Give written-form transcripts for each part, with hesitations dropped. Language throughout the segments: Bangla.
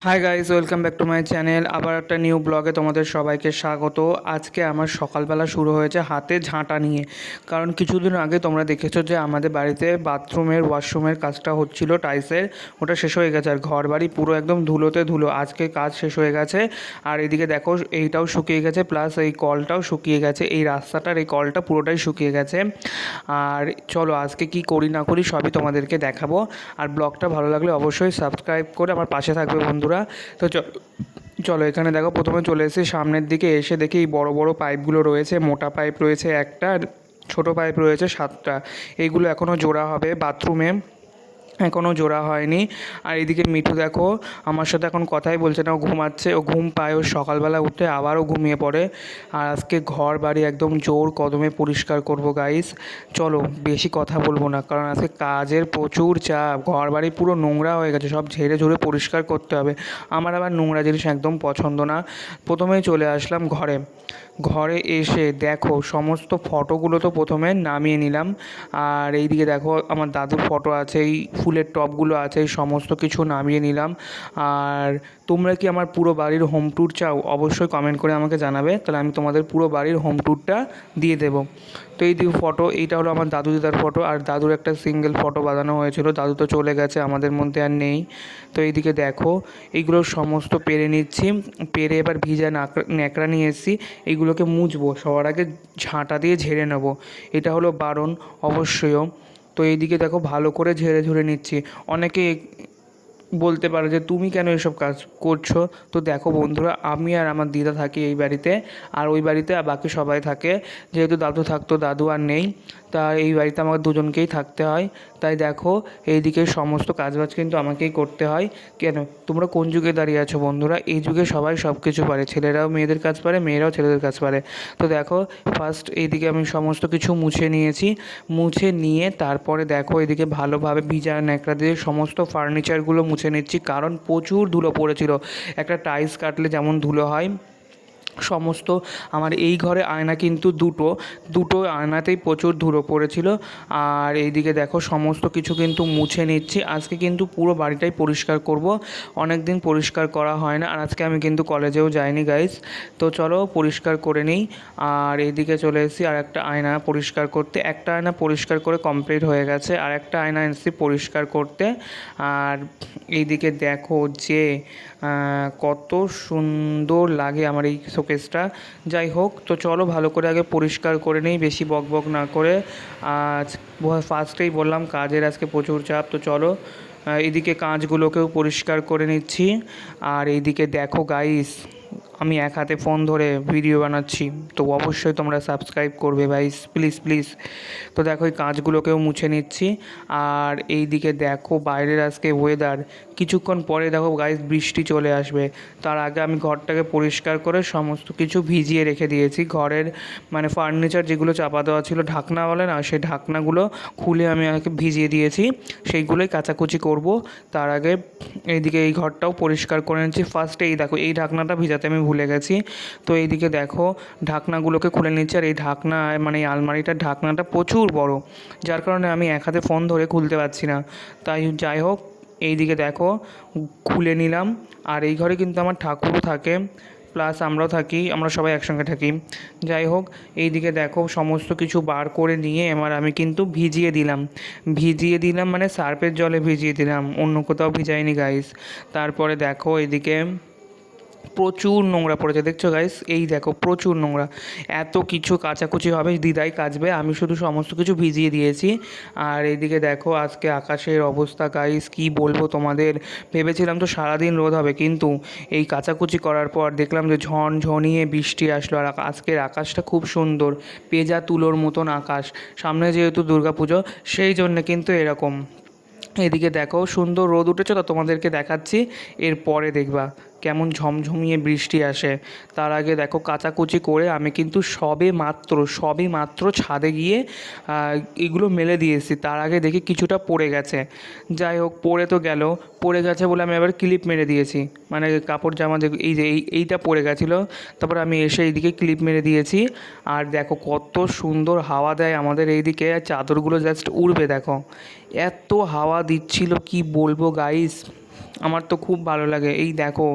Hi guys, welcome back to my channel. আবার একটা নিউ ব্লগে তোমাদের সবাইকে স্বাগত। আজকে আমার সকালবেলা শুরু হয়েছে হাতে ঝাঁটা নিয়ে। কারণ কিছুদিন আগে তোমরা দেখেছো যে আমাদের বাড়িতে বাথরুমের ওয়াশরুমের কাজটা হচ্ছিল টাইলসের, ওটা শেষ হয়ে গেছে। আর ঘর বাড়ি পুরো একদম ধুলোতে ধুলো। আজকে কাজ শেষ হয়ে গেছে। আর এদিকে দেখো এইটাও শুকিয়ে গেছে, প্লাস এই কলটাও শুকিয়ে গেছে। এই রাস্তাটার এই কলটা পুরোটাই শুকিয়ে গেছে। আর চলো আজকে কি করি না করি সবই তোমাদেরকে দেখাবো। আর ব্লগটা ভালো লাগলে অবশ্যই সাবস্ক্রাইব করে আমার পাশে থাকবে বন্ধুরা। তো চলো এখানে দেখো, প্রথমে চলে এসেছি সামনের দিকে। এসে দেখি এই বড় বড় পাইপগুলো রয়েছে। মোটা পাইপ রয়েছে একটা, ছোট পাইপ রয়েছে 7টা। এইগুলো এখনও জোড়া হবে বাথরুমে, এখনও জোড়া হয়নি। আর এদিকে মিঠু দেখো আমার সাথে এখন কথাই বলছে না, ও ঘুমাচ্ছে। ও ঘুম পায়, ও সকালবেলা উঠে আবারও ঘুমিয়ে পড়ে। আর আজকে ঘর বাড়ি একদম জোর কদমে পরিষ্কার করব গাইস। চলো বেশি কথা বলবো না, কারণ আজকে কাজের প্রচুর চাপ। ঘর বাড়ি পুরো নোংরা হয়ে গেছে, সব ঝেড়ে ঝুড়ে পরিষ্কার করতে হবে। আমার আবার নোংরা জিনিস একদম পছন্দ না। প্রথমেই চলে আসলাম ঘরে। ঘরে এসে দেখো সমস্ত ফটোগুলো তো প্রথমে নামিয়ে নিলাম। আর এইদিকে দেখো আমার দাদুর ফটো আছে, এই ফুলের টবগুলো আছে, এই সমস্ত কিছু নামিয়ে নিলাম। আর তোমরা কি আমার পুরো বাড়ির হোম ট্যুর চাও? অবশ্যই কমেন্ট করে আমাকে জানাবে, তাহলে আমি তোমাদের পুরো বাড়ির হোম ট্যুরটা দিয়ে দেবো। তো এই দিকে ফটো, এইটা হলো আমার দাদু দিদার ফটো। আর দাদুর একটা সিঙ্গেল ফটো বাঁধানো হয়েছিল, দাদু তো চলে গেছে, আমাদের মধ্যে আর নেই। তো এইদিকে দেখো এইগুলো সমস্ত পেরে নিচ্ছি। পেরে এবার ভিজা ন্যাকড়া নিয়ে এসেছি, এইগুলোকে মুছবো। সবার আগে ঝাঁটা দিয়ে ঝেড়ে নেবো, এটা হলো বারণ অবশ্যইও। তো এইদিকে দেখো ভালো করে ঝেড়ে ঝুড়ে নিচ্ছি। অনেকে বলতে পারো যে তুমি কেন এসব কাজ করছো। তো দেখো বন্ধুরা, আমি আর আমার দিদা থাকি এই বাড়িতে, আর ওই বাড়িতে বাকি সবাই থাকে। যেহেতু দাদু থাকতো, দাদু আর নেই, তা এই বাড়িতে আমাকে দুজনকেই থাকতে হয়। তাই দেখো এইদিকে সমস্ত কাজবাজ কিন্তু আমাকেই করতে হয়। কেন, তোমরা কোন যুগে দাঁড়িয়ে আছো বন্ধুরা? এই যুগে সবাই সব কিছু পারে, ছেলেরাও মেয়েদের কাজ পারে, মেয়েরাও ছেলেদের কাজ পারে। তো দেখো ফার্স্ট এইদিকে আমি সমস্ত কিছু মুছে নিয়েছি। মুছে নিয়ে তারপরে দেখো এদিকে ভালোভাবে ভিজা ন্যাকড়া দিয়ে সমস্ত ফার্নিচারগুলো মুছে নিচ্ছি, কারণ প্রচুর ধুলো পড়েছিল। একটা টাইলস কাটলে যেমন ধুলো হয়, সমস্ত আমার এই ঘরে আয়না কিন্তু দুটো দুটো আয়নাতেই প্রচুর ধুলো পড়েছিল। আর এইদিকে দেখো সমস্ত কিছু কিন্তু মুছে নিচ্ছি। আজকে কিন্তু পুরো বাড়িটাই পরিষ্কার করব, অনেক দিন পরিষ্কার করা হয় না। আর আজকে আমি কিন্তু কলেজেও যাইনি গাইস। তো চলো পরিষ্কার করে নিই। আর এইদিকে চলে এসেছি আর একটা আয়না পরিষ্কার করতে। একটা আয়না পরিষ্কার করে কমপ্লিট হয়ে গেছে, আর একটা আয়না এসেছি পরিষ্কার করতে। আর এইদিকে দেখো যে কত সুন্দর লাগে আমার এই শোকেসটা। যাই হোক, তো চলো ভালো করে আগে পরিষ্কার করে নিই, বেশি বক বক না করে। আজ ফার্স্টেই বললাম কাজের আজকে প্রচুর চাপ। তো চলো এদিকে কাঁচগুলোকেও পরিষ্কার করে নিচ্ছি। আর এইদিকে দেখো গাইস, আমি এক হাতে ফোন ধরে ভিডিও বানাচ্ছি, তো অবশ্যই তোমরা সাবস্ক্রাইব করবে গাইস, প্লিজ প্লিজ। তো দেখো এই কাঁচগুলোকেও মুছে নিচ্ছি। আর এই দিকে দেখো বাইরের আজকে ওয়েদার, কিছুক্ষণ পরে দেখো গাইস বৃষ্টি চলে আসবে। তার আগে আমি ঘরটাকে পরিষ্কার করে সমস্ত কিছু ভিজিয়ে রেখে দিয়েছি। ঘরের মানে ফার্নিচার যেগুলো চাপা দেওয়া ছিল, ঢাকনা বলে না, সেই ঢাকনাগুলো খুলে আমি আগে ভিজিয়ে দিয়েছি, সেইগুলোই কাচাকুচি করব। তার আগে এইদিকে এই ঘরটাও পরিষ্কার করে নিচ্ছি। ফার্স্টে এই দেখো এই ঢাকনাটা ভিজাতে আমি ভুলে গেছি। তো এইদিকে দেখো ঢাকনাগুলোকে খুলে নিচ্ছি। আর এই ঢাকনা মানে এই আলমারিটার ঢাকনাটা প্রচুর বড়, যার কারণে আমি এক হাতে ফোন ধরে খুলতে পারছি না। তাই যাই হোক, এইদিকে দেখো খুলে নিলাম। আর এই ঘরে কিন্তু আমার ঠাকুরও থাকে, প্লাস আমরাও থাকি, আমরা সবাই একসঙ্গে থাকি। যাই হোক, এইদিকে দেখো সমস্ত কিছু বার করে নিয়ে এবার আমি কিন্তু ভিজিয়ে দিলাম মানে সার্ফের জলে ভিজিয়ে দিলাম, অন্য কোথাও ভিজাইনি গাইস। তারপরে দেখো এদিকে প্রচুর নোংরা পড়েছে, দেখছো গাইস? এই দেখো প্রচুর নোংরা। এত কিছু কাচাকুচি হবে, দিদাই কাচবে, আমি শুধু সমস্ত কিছু ভিজিয়ে দিয়েছি। আর এইদিকে দেখো আজকে আকাশের অবস্থা গাইস, কি বলবো তোমাদের। ভেবেছিলাম তো সারাদিন রোদ হবে, কিন্তু এই কাচাকুচি করার পর দেখলাম যে ঝনঝনিয়ে বৃষ্টি আসলো। আর আজকের আকাশটা খুব সুন্দর, পেঁজা তুলোর মতন আকাশ। সামনে যেহেতু দুর্গাপুজো, সেই জন্যে কিন্তু এরকম। এদিকে দেখো সুন্দর রোদ উঠেছে, তো তোমাদেরকে দেখাচ্ছি। এরপরে দেখবা কেমন ঝমঝমিয়ে বৃষ্টি আসে। তার আগে দেখো কাচাকুচি করে আমি কিন্তু সবে মাত্র ছাদে গিয়ে এগুলো মেলে দিয়েছি। তার আগে দেখি কিছুটা পড়ে গেছে। যাই হোক, পড়ে গেছে বলে আমি আবার ক্লিপ মেরে দিয়েছি, মানে কাপড় জামা যে এই যে এইটা পড়ে গেছিলো। তারপর আমি এসে এইদিকে ক্লিপ মেরে দিয়েছি। আর দেখো কত সুন্দর হাওয়া দেয় আমাদের এইদিকে, চাদরগুলো জাস্ট উড়বে। দেখো এত হাওয়া দিচ্ছিল, কি বলবো গাইস। আমার তো খুব ভালো লাগে। এই দেখো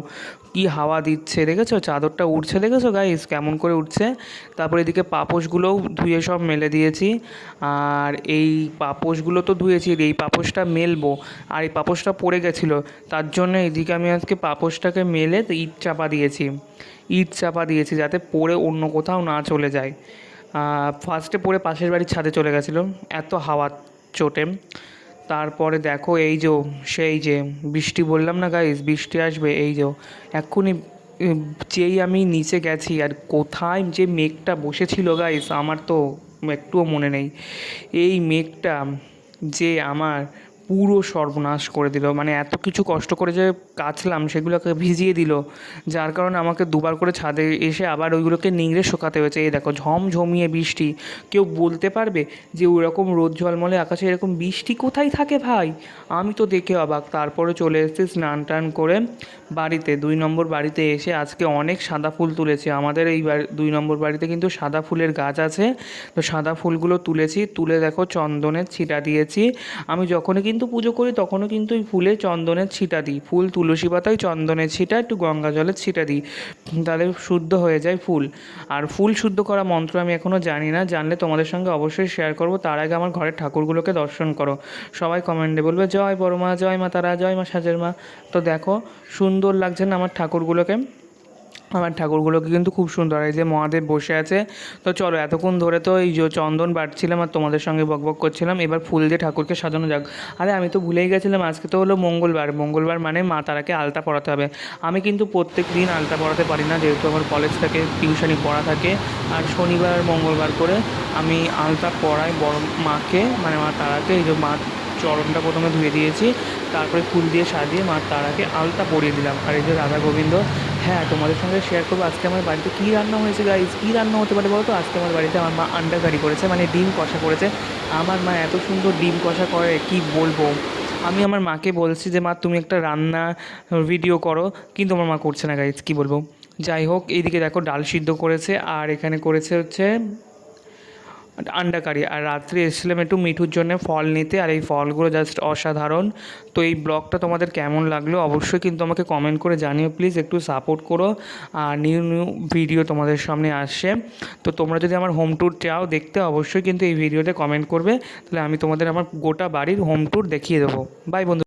কি হাওয়া দিচ্ছে, দেখেছো চাদরটা উড়ছে, দেখেছো গাইস কেমন করে উঠছে। তারপর এদিকে পাপোশগুলোও ধুয়ে সব মেলে দিয়েছি। আর এই পাপোশগুলো তো ধুয়েছি, এই পাপোশটা মেলবো। আর এই পাপোশটা পড়ে গেছিলো, তার জন্য এদিকে আমি আজকে পাপোশটাকে মেলে ইট চাপা দিয়েছি যাতে পড়ে অন্য কোথাও না চলে যায়। ফার্স্টে পড়ে পাশের বাড়ির ছাদে চলে গেছিলো এত হাওয়ার চোটে। তারপরে দেখো এই যে সেই যে বৃষ্টি, বললাম না গাইস বৃষ্টি আসবে, এই যে এক্ষুনি যেই আমি নিচে গেছি আর কোথায় যে মেঘটা বসেছিল গাইস আমার তো একটুও মনে নেই। এই মেঘটা যে আমার পুরো সর্বনাশ করে দিল, মানে এত কিছু কষ্ট করে যে কাচলাম সেগুলোকে ভিজিয়ে দিল, যার কারণে আমাকে দুবার করে ছাদে এসে আবার ওইগুলোকে নিংড়ে শোকাতে হয়েছে। এই দেখো ঝমঝমিয়ে বৃষ্টি, কেউ বলতে পারবে যে ওরকম রোদ ঝলমলে আকাশে এরকম বৃষ্টি কোথায় থাকে ভাই? আমি তো দেখে অবাক। তারপরে চলে এসেছি স্নান টান করে বাড়িতে, 2 নম্বর বাড়িতে এসে আজকে অনেক সাদা ফুল তুলেছি। আমাদের এই 2 নম্বর বাড়িতে কিন্তু সাদা ফুলের গাছ আছে, তো সাদা ফুলগুলো তুলেছি, তুলে দেখো চন্দনের ছিটা দিয়েছি। আমি যখনই কিন্তু পুজো করি তখনও কিন্তু এই ফুলে চন্দনের ছিটা দিই, ফুল তুলসী পাতায় চন্দনের ছিটা একটু গঙ্গা জলের ছিটা দিই, তাহলে শুদ্ধ হয়ে যায় ফুল। আর ফুল শুদ্ধ করা মন্ত্র আমি এখনও জানি না, জানলে তোমাদের সঙ্গে অবশ্যই শেয়ার করব। তার আগে আমার ঘরের ঠাকুরগুলোকে দর্শন করো। সবাই কমেন্টে বলবে জয় বড় মা, জয় মা তারা, জয় মা সাজের মা। তো দেখো সুন্দর লাগছে না আমার ঠাকুরগুলোকে? আমার ঠাকুরগুলোকে কিন্তু খুব সুন্দর, এই যে মহাদেব বসে আছে। তো চলো এতক্ষণ ধরে তো এই যে চন্দন বাটছিলাম আর তোমাদের সঙ্গে বকবক করছিলাম, এবার ফুল দিয়ে ঠাকুরকে সাজানো যাক। আরে আমি তো ভুলেই গেছিলাম, আজকে তো হলো মঙ্গলবার, মঙ্গলবার মানে মা তারাকে আলতা পরাতে হবে। আমি কিন্তু প্রত্যেক দিন আলতা পরাতে পারি না, যেহেতু আমার কলেজ থাকে, টিউশনি পড়া থাকে। আর শনিবার মঙ্গলবার করে আমি আলতা পরাই বড় মাকে, মানে মা তারাকে। এই যে মা চরণটা প্রথমে ধুয়ে দিয়েছি, তারপরে ফুল দিয়ে সাজিয়ে মা তারাকে আলতা পরিয়ে দিলাম। আর এই যে রাধা গোবিন্দ। হ্যাঁ, তোমাদের সঙ্গে শেয়ার করবো আজকে আমার বাড়িতে কী রান্না হয়েছে গাইজ। কী রান্না হতে পারে বলো তো? আজকে আমার বাড়িতে আমার মা আন্ডা কারি করেছে, মানে ডিম কষা করেছে। আমার মা এত সুন্দর ডিম কষা করে কি বলবো। আমি আমার মাকে বলছি যে মা তুমি একটা রান্না ভিডিও করো, কিন্তু আমার মা করছে না গাইজ, কী বলবো। যাই হোক, এইদিকে দেখো ডাল সিদ্ধ করেছে, আর এখানে করেছে হচ্ছে আন্ডা কারি। আর রাত্রে এসেছিলাম একটু মিঠুর জন্য ফল নিতে, আর এই ফলগুলো জাস্ট অসাধারণ। তো এই ব্লগটা তোমাদের কেমন লাগলো অবশ্যই কিন্তু আমাকে কমেন্ট করে জানিও প্লিজ, একটু সাপোর্ট করো। আর নিউ নিউ ভিডিও তোমাদের সামনে আসছে, তো তোমরা যদি আমার হোম ট্যুর চাও দেখতে অবশ্যই কিন্তু এই ভিডিওতে কমেন্ট করবে, তাহলে আমি তোমাদের আমার গোটা বাড়ির হোম ট্যুর দেখিয়ে দেবো। বাই বন্ধু।